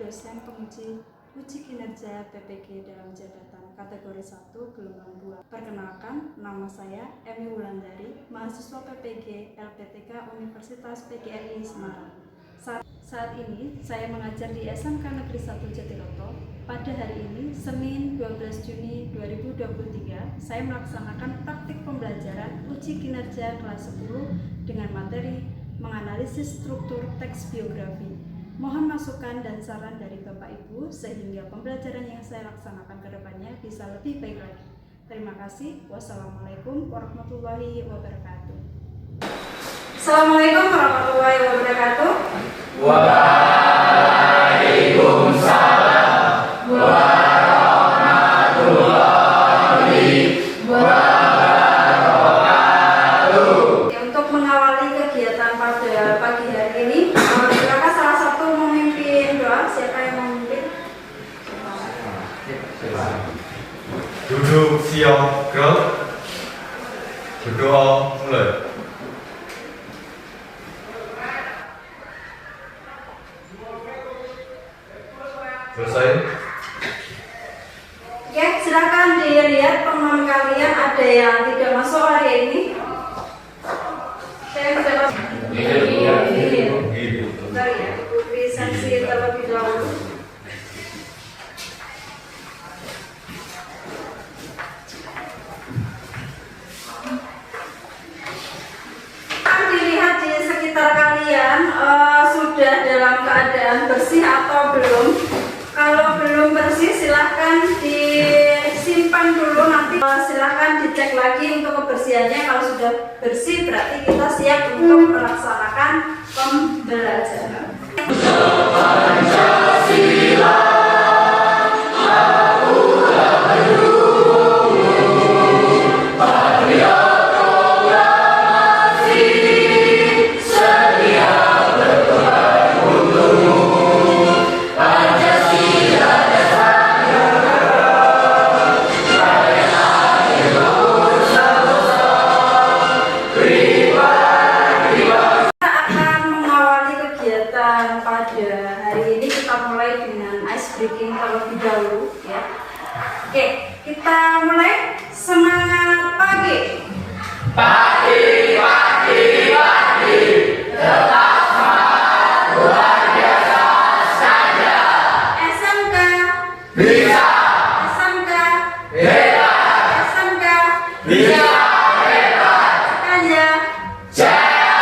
dosen penguji uji kinerja PPG dalam jabatan kategori 1 gelombang 2. Perkenalkan, nama saya Emi Wulandari, mahasiswa PPG LPTK Universitas PGRI Semarang. Saat ini saya mengajar di SMK Negeri 1 Jatiroto. Pada hari ini, Senin 12 Juni 2023, saya melaksanakan praktik pembelajaran uji kinerja kelas 10 dengan materi menganalisis struktur teks biografi. Mohon masukan dan saran dari Bapak Ibu sehingga pembelajaran yang saya laksanakan ke depannya bisa lebih baik lagi. Terima kasih. Wassalamualaikum warahmatullahi wabarakatuh. Assalamualaikum warahmatullahi wabarakatuh. Waalaikumsalam warahmatullahi wabarakatuh. Untuk mengawali kegiatan pada pagi hari ini, silakan salah satu memimpin doa. Siapa yang memimpin? Duduk siap gerak. Berdoa mulai. Selesai. Oke, silakan dilihat teman kalian ada yang tidak masuk hari ini. Saya tidak masuk. Bentar ya, ikuti sesi terlebih dahulu. Dilihat di sekitar kalian sudah dalam keadaan bersih atau belum. Kalau belum bersih silahkan disimpan dulu, nanti silahkan dicek lagi untuk kebersihannya. Kalau sudah bersih berarti kita siap untuk melaksanakan pembelajaran. Breaking terlebih dahulu ya. Oke, kita mulai. Semangat pagi. Pagi. Tetap semangat, luar biasa saja. SMK Bisa. SMK Hebat. SMK Bisa. Hebat. Saja. Jaya.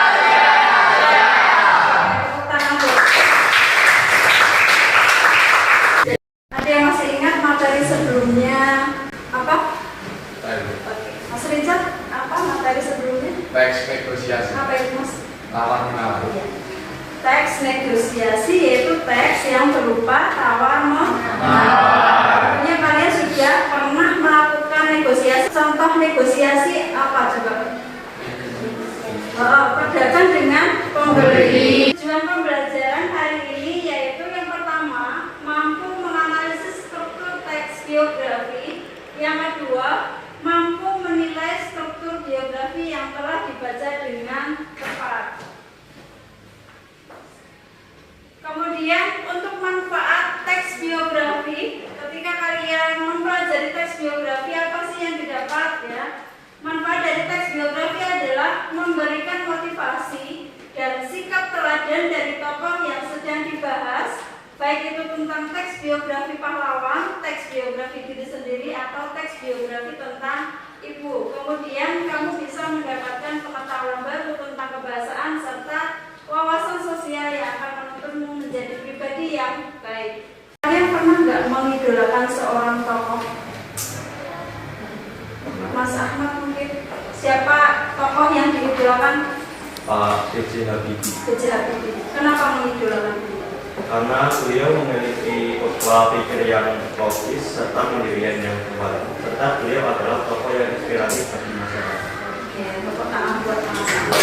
Tepuk tangan dulu. Ada yang masih ingat materi sebelumnya apa? Oke, Mas Rizal, apa materi sebelumnya? Teks negosiasi. Apa itu Mas? Lawan menawar. Teks negosiasi yaitu teks yang berupa Menawar. Artinya kalian sudah pernah melakukan negosiasi. Contoh negosiasi apa coba? Pedagang dengan pembeli. Tujuan pembelajaran hari ini yaitu yang pertama, mampu menganalisis struktur teks biografi. Yang kedua, mampu menilai struktur biografi yang telah dibaca dengan tepat. Kemudian untuk manfaat teks biografi, ketika kalian mempelajari teks biografi, apa sih yang didapat ya? Manfaat dari teks biografi adalah memberikan motivasi dan sikap teladan dari tokoh yang sedang dibahas, baik itu tentang teks biografi pahlawan, teks biografi diri sendiri, atau teks biografi tentang ibu. Kemudian kamu bisa mendapatkan pengetahuan baru tentang kebahasaan serta wawasan sosial yang akan menuntutmu menjadi pribadi yang baik. Kalian pernah nggak mengidolakan seorang tokoh? Mas Ahmad mungkin. Siapa tokoh yang diidolakan? Pak B.J. Habibie. B.J. Habibie. Kenapa mengidolakan beliau? Karena beliau memiliki pola pikir yang logis serta pendirian yang kuat, serta beliau adalah tokoh yang inspiratif bagi masyarakat. Oke, tepuk tangan buat Mas Ahmad.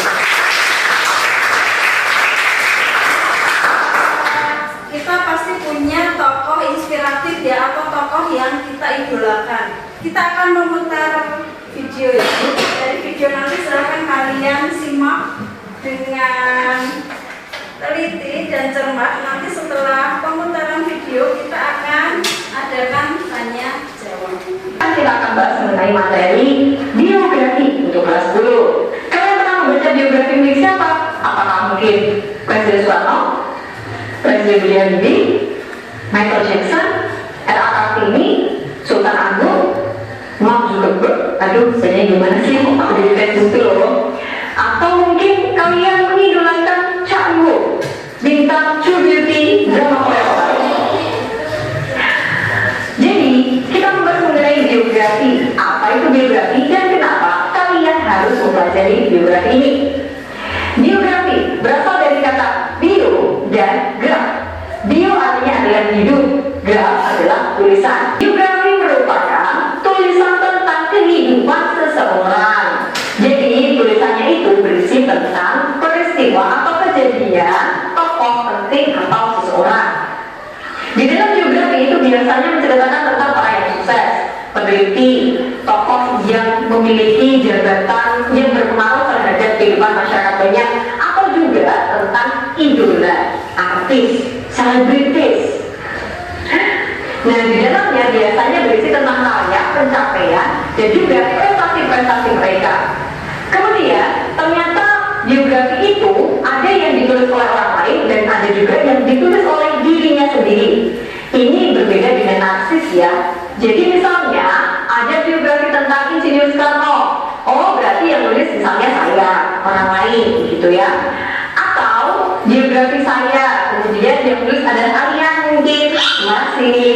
Kita pasti punya tokoh inspiratif ya, atau tokoh yang kita idolakan. Kita akan memutar video itu. Dari video nanti silahkan kalian simak dengan teliti dan cermat. Nanti setelah pemutaran video kita akan adakan tanya jawab. Kita akan bahas mengenai materi biografi untuk kelas 10. Kalian pernah membaca biografi milik siapa? Apakah mungkin Presiden Soekarno, Presiden B.J. Habibie, Michael Jackson, R.A. Kartini, Sultan Agung, Mark Zuckerberg? Aduh, saya gimana sih? Aku di Facebook tuh loh. Atau mungkin kalian mengidolakan Chanwoo, bintang True Beauty drama Korea. Jadi, kita membahas mengenai biografi. Apa itu biografi dan kenapa kalian harus mempelajari biografi ini? Biografi berasal dari kata bio dan graf. Bio artinya adalah hidup, graf adalah tulisan. Biografi merupakan tulisan tentang kehidupan seseorang. Jadi, tulisannya itu berisi tentang peristiwa atau kejadian, tokoh penting atau seseorang. Di dalam biografi itu biasanya menceritakan tentang orang yang sukses, peneliti, tokoh yang memiliki jabatan yang berpengaruh terhadap kehidupan masyarakat banyak, atau juga tentang idola, artis, selebritis. Nah, di dalamnya biasanya berisi tentang karya, pencapaian, dan juga prestasi-prestasi mereka. Kemudian, ternyata biografi itu ada yang ditulis oleh orang lain dan ada juga yang ditulis oleh dirinya sendiri. Ini berbeda dengan narsis ya. Jadi misalnya ada biografi tentang Insinyur Soekarno. Oh, berarti yang nulis misalnya saya, orang lain gitu ya. Atau biografi saya, kemudian yang nulis adalah kalian mungkin. Masih.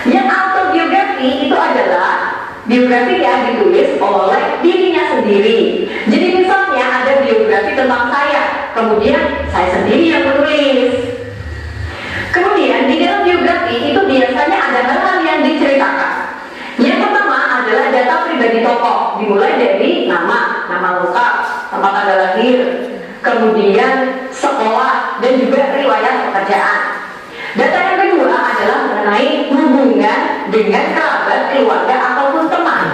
Yang autobiografi itu adalah biografi yang ditulis oleh dirinya sendiri. Jadi misalnya ada biografi tentang saya, kemudian saya sendiri yang menulis. Kemudian di dalam biografi itu biasanya ada hal-hal yang diceritakan. Yang pertama adalah data pribadi tokoh, dimulai dari nama lengkap, tempat tanggal lahir, kemudian sekolah dan juga riwayat pekerjaan. Data yang kedua adalah mengenai hubungan dengan kerabat, keluarga ataupun teman.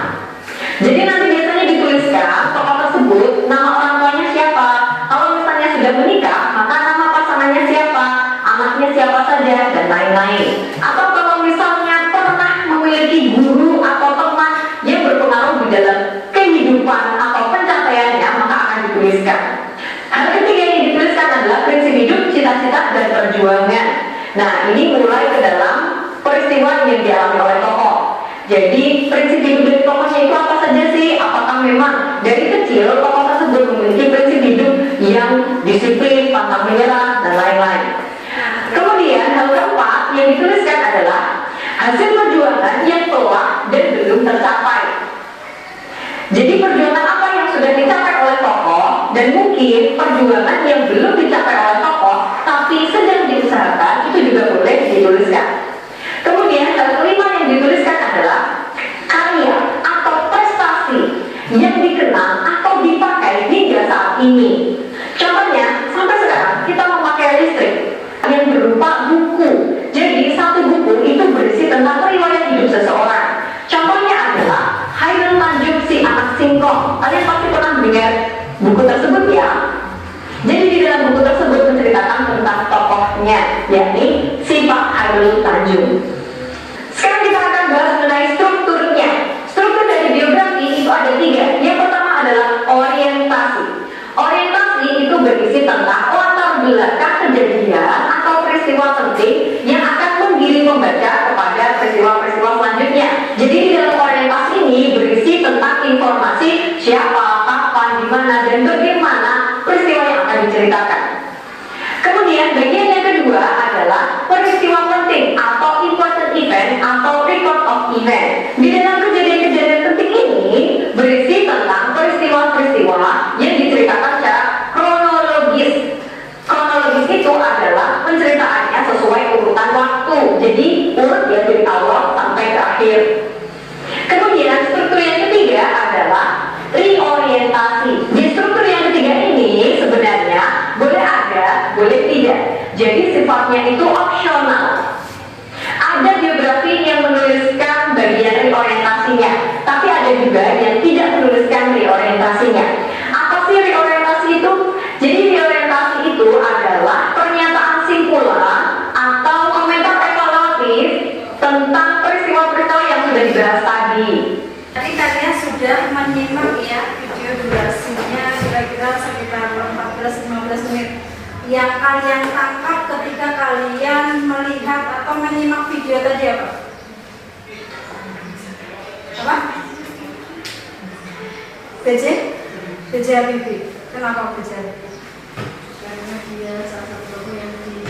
Jadi nanti biasanya dituliskan tokoh tersebut, nama orang tuanya siapa. Kalau misalnya sudah menikah, maka nama pasangannya siapa, anaknya siapa saja, dan lain-lain. Atau kalau misalnya pernah memiliki guru atau teman yang berpengaruh di dalam kehidupan atau pencapaiannya, maka akan dituliskan. Hal ketiga yang dituliskan adalah prinsip hidup, cita-cita, dan perjuangan. Nah, ini mulai ke dalam peristiwa yang dialami oleh tokoh. Jadi, prinsip hidup dari tokohnya itu apa saja sih? Apakah memang dari kecil tokoh tersebut memiliki prinsip hidup yang disiplin, pantang menyerah, dan lain-lain. Kemudian, hal keempat yang dituliskan adalah hasil perjuangan yang telah dan belum tercapai. Jadi, perjuangan apa yang sudah dicapai oleh tokoh dan mungkin perjuangan yang belum dicapai oleh tokoh tapi sedang diusahakan, itu juga boleh dituliskan. Kemudian hal kelima yang dituliskan adalah karya atau prestasi yang dikenal atau dipakai hingga saat ini. Contohnya, sampai sekarang kita memakai listrik yang berupa buku. Jadi satu buku itu berisi tentang riwayat hidup seseorang. Contohnya adalah Hairul Tanjung si anak singkong. Kalian pasti pernah mendengar buku tersebut ya. Jadi di dalam buku tersebut menceritakan tentang tokohnya, yakni si Pak Hairul Tanjung. Sekarang kita akan bahas mengenai strukturnya. Struktur dari biografi itu ada 3. Yang pertama adalah orientasi. Orientasi itu berisi tentang latar belakang kejadian atau peristiwa penting yang akan menggiring pembaca kepada peristiwa-peristiwa selanjutnya. Jadi di dalam orientasi ini berisi tentang informasi siapa, kapan, di mana, dan bagaimana peristiwa yang akan diceritakan. Kemudian bagian yang kedua adalah peristiwa penting atau important event atau record of event. Di dalam kejadian-kejadian penting ini berisi tentang peristiwa-peristiwa yang diceritakan secara kronologis. Kronologis itu adalah penceritaannya sesuai urutan waktu. Jadi urut ya dari awal sampai ke akhir. Kemudian struktur yang ketiga adalah reorientasi. Di struktur yang ketiga ini sebenarnya boleh ada, boleh tidak. Jadi sifatnya itu opsional. Ada biografi yang menuliskan bagian reorientasinya, tapi ada juga yang tidak menuliskan reorientasinya. Apa sih reorientasi itu? Jadi reorientasi itu adalah tadi. Tadi kalian sudah menyimak ya video durasinya kira-kira sekitar 14-15 menit. Yang kalian tangkap ketika kalian melihat atau menyimak video tadi apa? Apa? BJ Habibie. Kenapa BJ Habibie? Karena dia salah satu tokoh yang di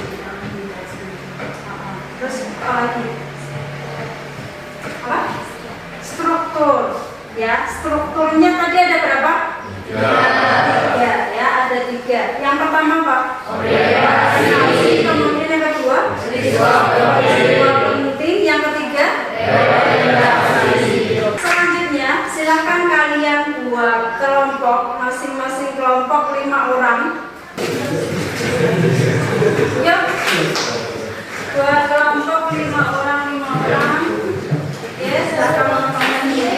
Terus apa lagi? Apa? Struktur. Ya, strukturnya tadi ada berapa? Tiga. Ya, ada 3. Yang pertama apa? Orientasi. Kemudian yang kedua? Peristiwa penting. Yang ketiga? Selanjutnya, silakan kalian buat kelompok, masing-masing kelompok 5 orang. Yuk, buat kelompok 5 orang. Ya, silakan teman-teman ya.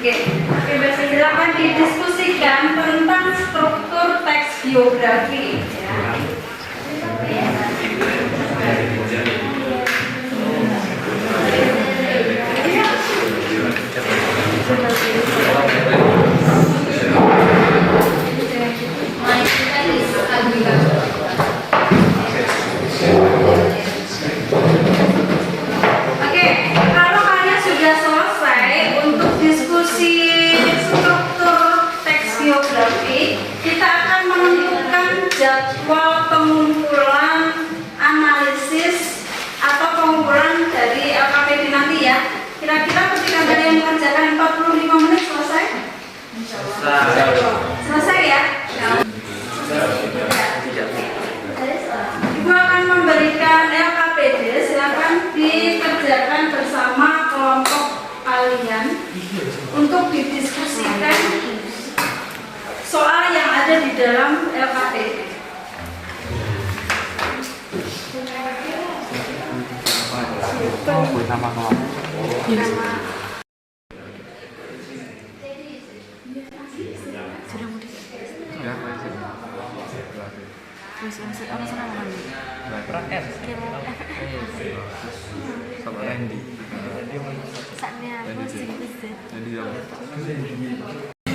Oke, silakan didiskusikan tentang struktur teks biografi. Oke, kalau kalian sudah selesai untuk diskusi struktur teks biografi, kita akan menentukan jadwal pengumpulan analisis atau pengumpulan dari LKPD nanti ya. Kira-kira ketika kalian mengerjakan 45 menit selesai? Selesai ya? Ibu akan memberikan LKPD, silakan dikerjakan bersama kelompok kalian untuk didiskusikan soal yang ada di dalam LKPD.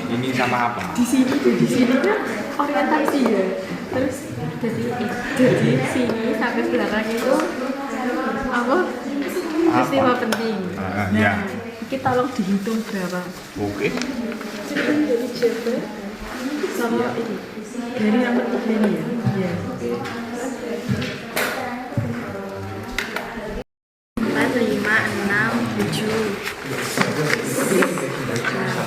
Ini sama apa? Di sini kan orientasi ya, terus jadi sini sampai belakang itu apa peristiwa penting. Ya. Kita tolong dihitung berapa. Oke. Dari Jabar sama ini dari nomor 3 ini ya. Iya. 4, 5, 6, 7,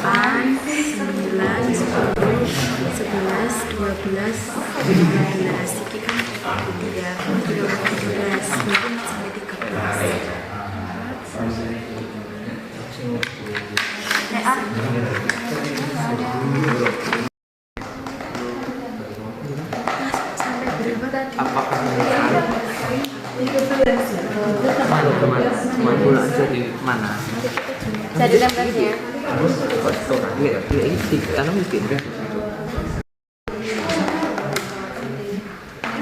8, 9, 10, 11, 12, 13. Iki kan 3, 12, mungkin sampai 13. Sampai berapa tadi? Apakah kemana aja di mana? Jadi gambarnya. Restoran ya, ini karena mungkin kan.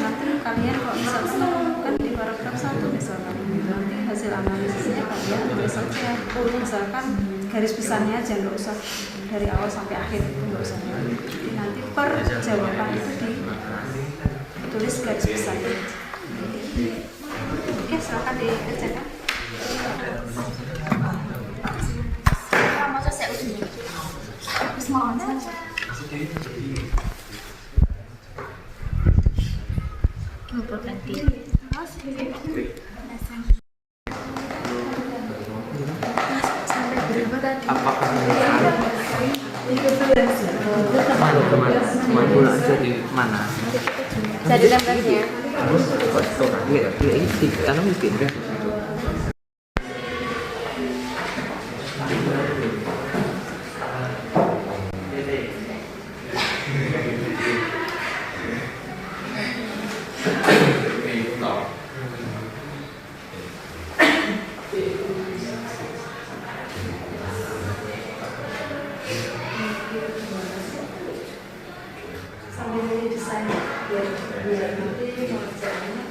nanti kalian kalau misalkan kan di paragraf 1 misalkan nanti hasil analisisnya kalian tulis saja misalkan garis besarnya aja, nggak usah dari awal sampai akhir itu nggak usah. Jadi nanti per jawaban itu ditulis garis besarnya aja. Oke, silakan dikerjakan. Masa saya udah habis mau berhenti. Sampai berapa tadi? Apakah kemana aja di mana? Jadi gambarnya. Restoran ya, ini karena mungkin kan. Sambil desain biar nanti mengerjakannya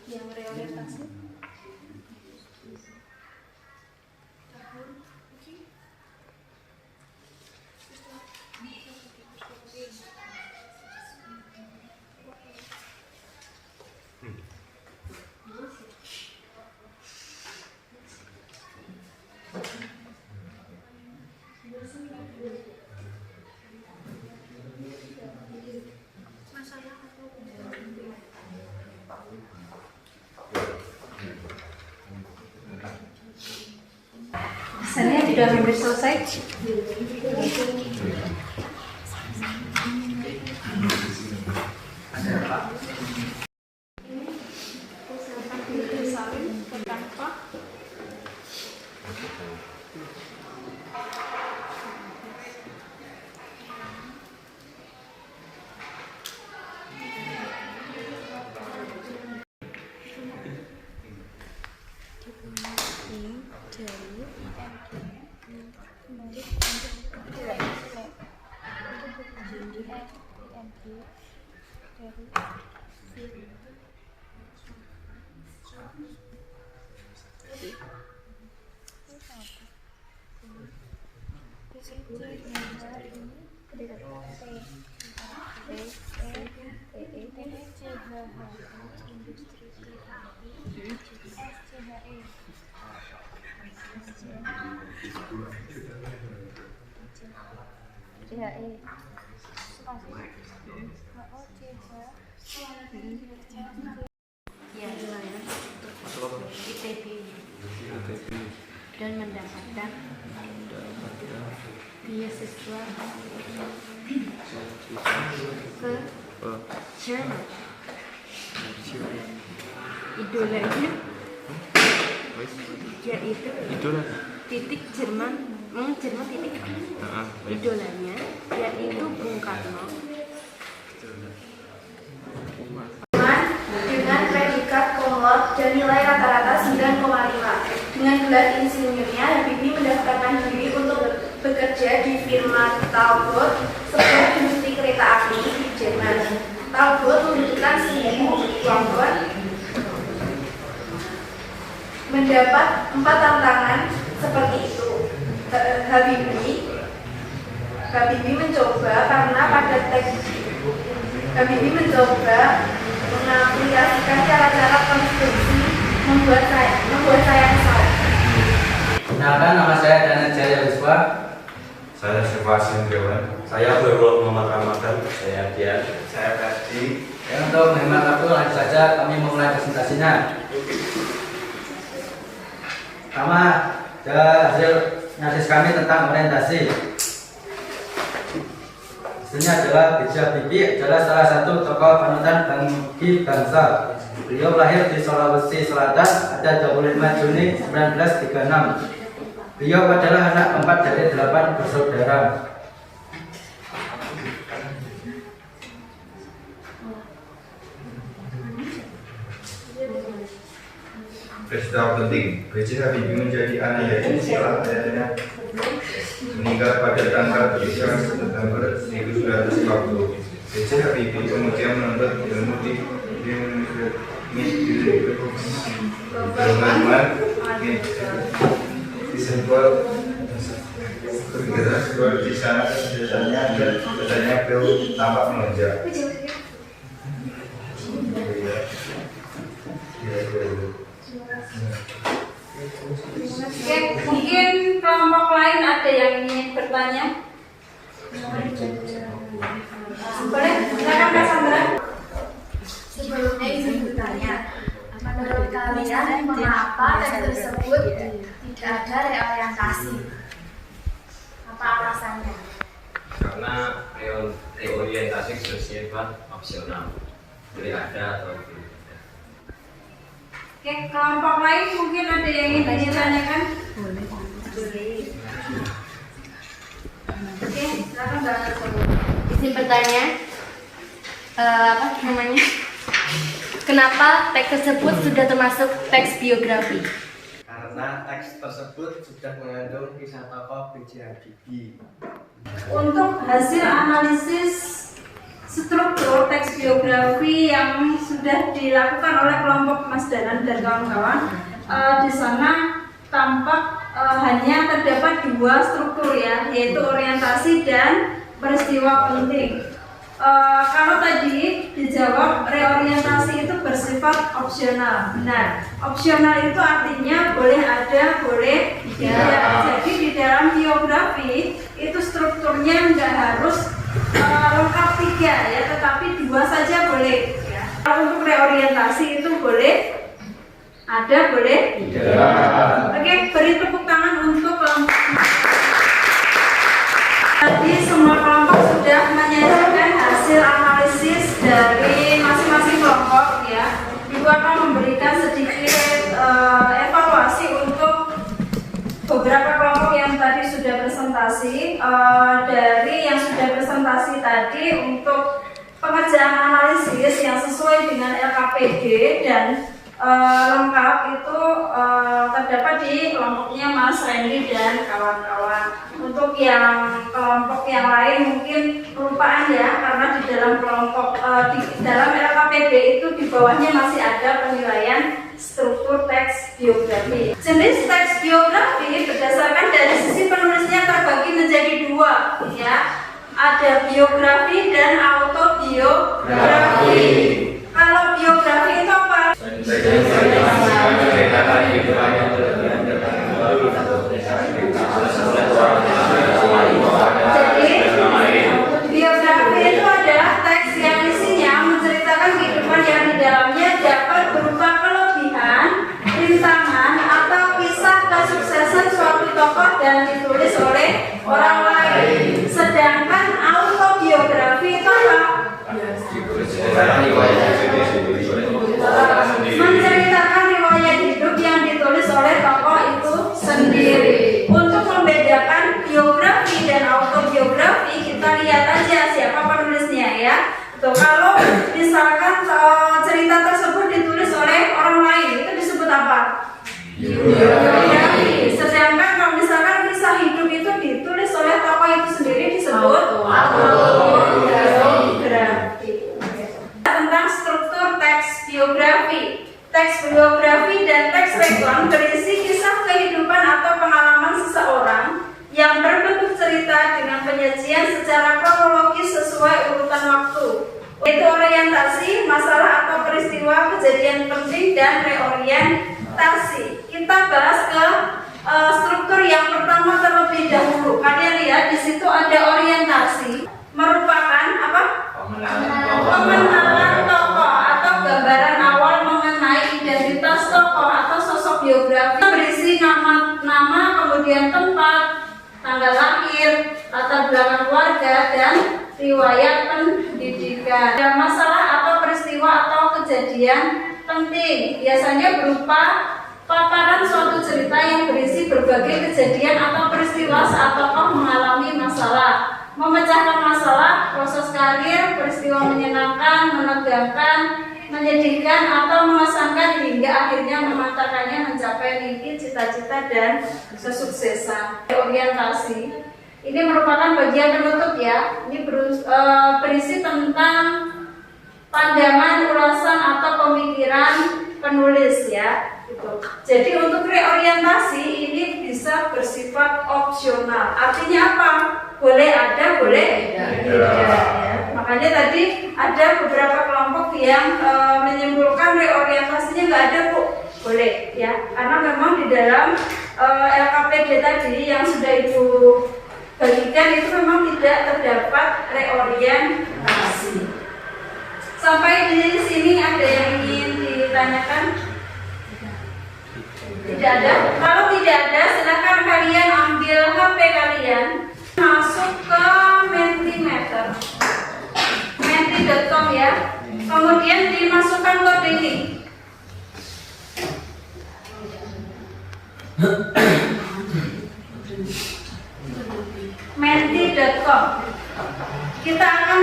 Yang reorientasi. Saya sudah hampir selesai. Ya, ITB dan mendapatkan beasiswa ke Jerman. Idolanya yaitu titik Jerman, Jerman titik idolanya yaitu Bung Karno. Dengan predikat komlot dan nilai rata-rata 9,5. Dengan gelar insinyurnya, Habibie mendaftarkan diri untuk bekerja di firma Talbot, sebuah industri kereta api di Jerman. Talbot membutuhkan 1.000 wagon. Mendapat 4 tantangan seperti itu. Habibie mencoba karena pada teks Habibie mencoba mengaplikasikan cara-cara konstruksi membuat saya kesal. Kenalkan, nama saya Dana Jaya Wiswa. Saya Siva Sindriwan. Saya Berul Muhammad Ramadan. Saya Dian. Saya Ferdi. Untuk menghemat waktu, langsung saja kami memulai presentasinya. Pertama, hasil analisis kami tentang orientasi. Hasilnya adalah B.J. Habibie adalah salah satu tokoh panutan bagi bangsa. Beliau lahir di Sulawesi Selatan pada 25 Juni 1936. Beliau adalah anak keempat dari 8 bersaudara. Peristiwa penting, B.J. Habibie menjadi anak yatim setelah ayahnya meninggal pada tanggal 7 September 1940. B.J. Habibie kemudian menuntut ilmu di Sentral bergerak keluar di sana biasanya dan biasanya beliau tampak melonjak. Oke, mungkin kelompok lain ada yang ingin bertanya? Boleh, silakan Kak Sandra. Sebelumnya izin bertanya, menurut kalian mengapa teks tersebut tidak ada reorientasi? Apa alasannya? Karena reorientasi bersifat opsional, jadi ada atau tidak. Oke, kelompok lain mungkin ada yang ingin ditanyakan? Boleh. Oke, silakan Mbak Arso. bertanya, kenapa teks tersebut sudah termasuk teks biografi? Karena teks tersebut sudah mengandung kisah tokoh B.J. Habibie. Untuk hasil analisis struktur teks biografi yang sudah dilakukan oleh kelompok Mas Danan dan kawan-kawan, di sana tampak hanya terdapat dua struktur ya, yaitu orientasi dan peristiwa penting. Kalau tadi dijawab reorientasi itu bersifat opsional. Benar. Opsional itu artinya boleh ada, boleh tidak. Jadi di dalam biografi itu strukturnya nggak harus lengkap 3 ya, tetapi 2 saja boleh. Ya. Kalau untuk reorientasi itu boleh ada, boleh tidak. Oke, beri tepuk tangan untuk kelompok. Tadi semua kelompok sudah menyajikan hasil analisis dari masing-masing kelompok ya. Ibu akan memberikan sedikit evaluasi untuk beberapa kelompok yang tadi sudah presentasi. Dari yang sudah presentasi tadi, untuk pengerjaan analisis yang sesuai dengan LKPD dan lengkap itu terdapat di kelompoknya Mas Randy dan kawan-kawan. Untuk yang kelompok yang lain mungkin kelupaan ya, karena di dalam kelompok di dalam LKPD itu di bawahnya masih ada penilaian struktur teks biografi. Jenis teks biografi berdasarkan dari sisi penulisnya terbagi menjadi 2 ya. Ada biografi dan autobiografi. Kalau biografi itu apa? Biografi itu adalah teks yang isinya menceritakan kehidupan yang di dalamnya dapat berupa kelebihan, rintangan, atau kisah kesuksesan suatu tokoh dan ditulis oleh orang lain. Sedangkan autobiografi itu apa? Menceritakan riwayat hidup yang ditulis oleh tokoh itu sendiri. Untuk membedakan biografi dan autobiografi, kita lihat aja siapa penulisnya ya. Tuh, kalau misalkan cerita tersebut ditulis oleh orang lain, itu disebut apa? Biografi. Sedangkan kalau misalkan kisah hidup itu ditulis oleh tokoh itu sendiri, disebut autobiografi. Tentang struktur teks biografi. Teks biografi dan teks reklam berisi kisah kehidupan atau pengalaman seseorang yang berbentuk cerita dengan penyajian secara kronologis sesuai urutan waktu. Itu orientasi, masalah atau peristiwa, kejadian penting, dan reorientasi. Kita bahas ke struktur yang pertama terlebih dahulu. Kalian lihat di situ ada orientasi, merupakan apa? Pengenalan tokoh atau gambaran awal mengenai identitas tokoh atau sosok biografi. Berisi nama, kemudian tempat, tanggal lahir, latar belakang keluarga, dan riwayat pendidikan. Ada masalah atau peristiwa atau kejadian penting, biasanya berupa paparan suatu cerita yang berisi berbagai kejadian atau peristiwa saat tokoh mengalami masalah. Memecahkan masalah, proses karir, peristiwa menyenangkan, menegangkan, menyedihkan, atau mengesankan hingga akhirnya memantarkannya mencapai mimpi, cita-cita, dan kesuksesan. Orientasi ini merupakan bagian penutup ya. Ini berisi tentang pandangan, ulasan, atau pemikiran penulis ya. Jadi untuk reorientasi ini bisa bersifat opsional. Artinya apa? Boleh ada, boleh tidak ya. Makanya tadi ada beberapa kelompok yang menyimpulkan reorientasinya nggak ada Bu. Boleh ya. Karena memang di dalam LKPD tadi yang sudah Ibu bagikan itu memang tidak terdapat reorientasi. Sampai di sini ada yang ingin ditanyakan? Tidak ada? Kalau tidak ada, silakan kalian ambil HP kalian, masuk ke Mentimeter, menti.com ya. Kemudian dimasukkan kode ini. Menti.com. Kita akan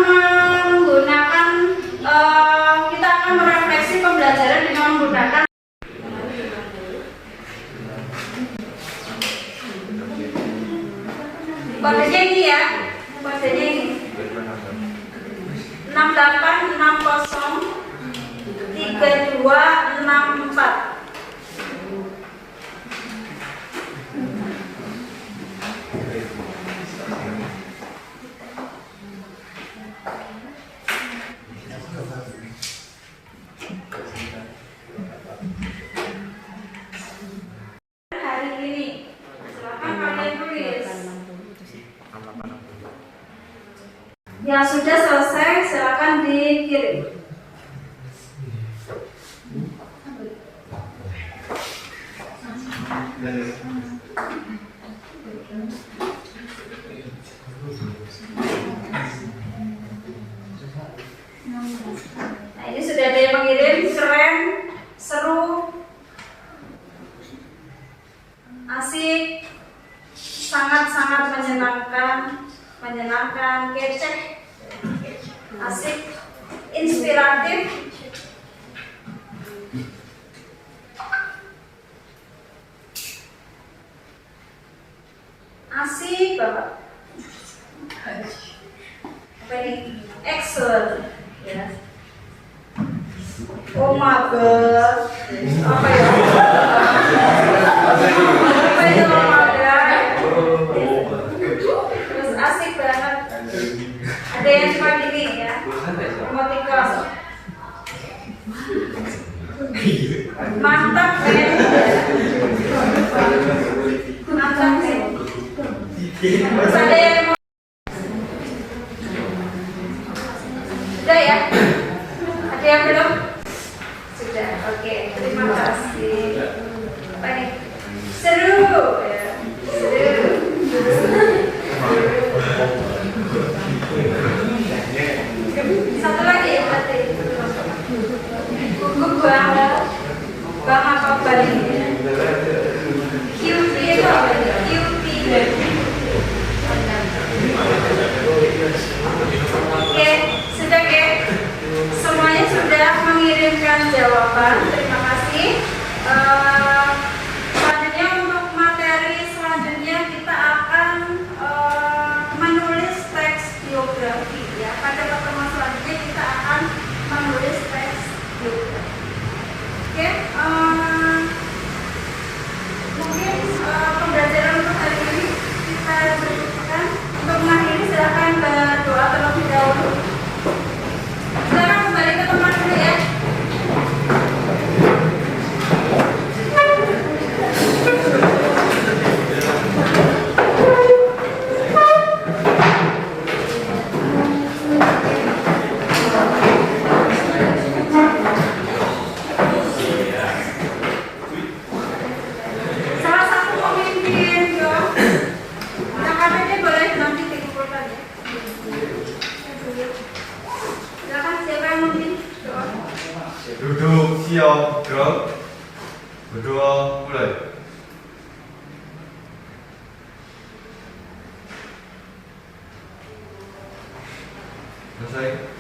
Kodenya ini ya. Kodenya ini. 68603264. Hari ini silakan kalian tulis. Yang sudah selesai silakan dikirim. Nah, ini sudah ada yang mengirim, keren, seru, asik, sangat-sangat menyenangkan, kece, asik, inspiratif, asik banget. Apa ini? Excellent. Ya. Oh my god. Apa ya? Apa itu oh my god? Terus asik banget. Ada yang cuma gini ya. Emoticon. Mantap kan? Mantap kan? Terus ada yang sudah ya? Ada yang belum? Sudah, oke. Terima kasih. Apa nih? Seru ya. Seru. Satu lagi ya berarti. Gugup banget. Bang apa baliknya? QP itu apa nih? QP. Oke, sudah ke? Semuanya sudah mengirimkan jawaban. Terima kasih. Selanjutnya untuk materi selanjutnya kita akan menulis teks biografi ya. Pada pertemuan selanjutnya kita akan menulis teks biografi. Oke, mungkin pembelajaran untuk hari ini kita cukupkan. Untuk mengakhiri silakan berdoa terlebih dahulu. Silakan kembali ke tempat dulu ya. Salah satu pemimpin yo. Yang KPD boleh nanti dikumpulkan ya. Silakan siapa yang memimpin doa? Duduk, siap, gerak, berdoa, mulai. Selesai.